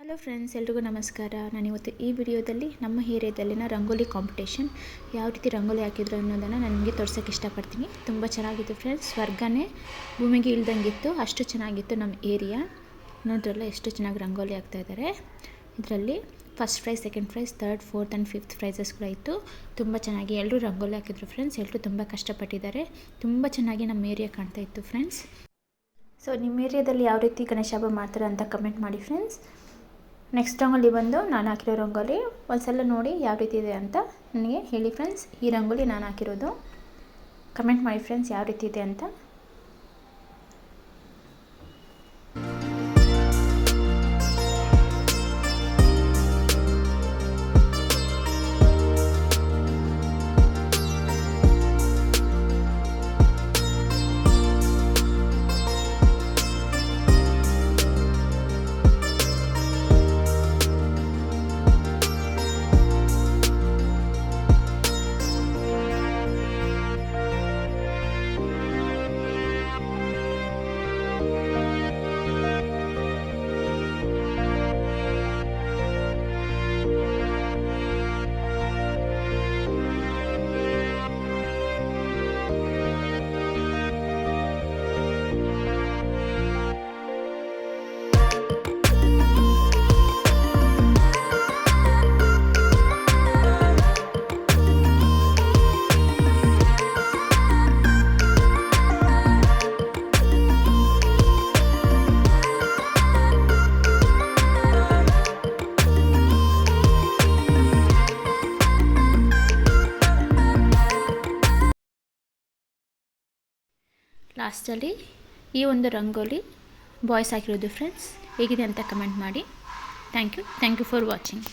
Hello friends, ಎಲ್ರಿಗೂ ನಮಸ್ಕಾರ. ನಾನಿವತ್ತು ಈ ವಿಡಿಯೋದಲ್ಲಿ ನಮ್ಮ ಏರಿಯಾದಲ್ಲಿನ ರಂಗೋಲಿ ಕಾಂಪಿಟೇಷನ್ ಯಾವ ರೀತಿ ರಂಗೋಲಿ ಹಾಕಿದ್ರು ಅನ್ನೋದನ್ನು ನಾನು ನಿಮಗೆ ತೋರ್ಸೋಕ್ಕೆ ಇಷ್ಟಪಡ್ತೀನಿ. ತುಂಬ ಚೆನ್ನಾಗಿತ್ತು ಫ್ರೆಂಡ್ಸ್. ಸ್ವರ್ಗನೇ ಭೂಮಿಗೆ ಇಳ್ದಂಗಿತ್ತು, ಅಷ್ಟು ಚೆನ್ನಾಗಿತ್ತು ನಮ್ಮ ಏರಿಯಾ. ನೋಡ್ರಲ್ಲ ಎಷ್ಟು ಚೆನ್ನಾಗಿ ರಂಗೋಲಿ ಹಾಕ್ತಾಯಿದ್ದಾರೆ. ಇದರಲ್ಲಿ first prize, second prize, third, fourth and fifth prizes ಕೂಡ ಇತ್ತು. ತುಂಬ ಚೆನ್ನಾಗಿ ಎಲ್ಲರೂ ರಂಗೋಲಿ ಹಾಕಿದ್ರು ಫ್ರೆಂಡ್ಸ್. ಎಲ್ಲರೂ ತುಂಬ ಕಷ್ಟಪಟ್ಟಿದ್ದಾರೆ. ತುಂಬ ಚೆನ್ನಾಗಿ ನಮ್ಮ ಏರಿಯಾ ಕಾಣ್ತಾ ಇತ್ತು ಫ್ರೆಂಡ್ಸ್. ಸೊ ನಿಮ್ಮ ಏರಿಯಾದಲ್ಲಿ ಯಾವ ರೀತಿ ಗಣೇಶ ಹಬ್ಬ ಮಾಡ್ತಾರೆ ಅಂತ ಕಮೆಂಟ್ ಮಾಡಿ ಫ್ರೆಂಡ್ಸ್. ನೆಕ್ಸ್ಟ್ ರಂಗೋಲಿ ಬಂದು ನಾನು ಹಾಕಿರೋ ರಂಗೋಲಿ ಒಂದ್ಸಲ ನೋಡಿ ಯಾವ ರೀತಿ ಇದೆ ಅಂತ ನನಗೆ ಹೇಳಿ ಫ್ರೆಂಡ್ಸ್. ಈ ರಂಗೋಲಿ ನಾನು ಹಾಕಿರೋದು. ಕಮೆಂಟ್ ಮಾಡಿ ಫ್ರೆಂಡ್ಸ್ ಯಾವ ರೀತಿ ಇದೆ ಅಂತ. ಲಾಸ್ಟಲ್ಲಿ ಈ ಒಂದು ರಂಗೋಲಿ ಬಾಯ್ಸ್ ಹಾಕಿರೋದು ಫ್ರೆಂಡ್ಸ್. ಹೇಗಿದೆ ಅಂತ ಕಮೆಂಟ್ ಮಾಡಿ. Thank you for watching.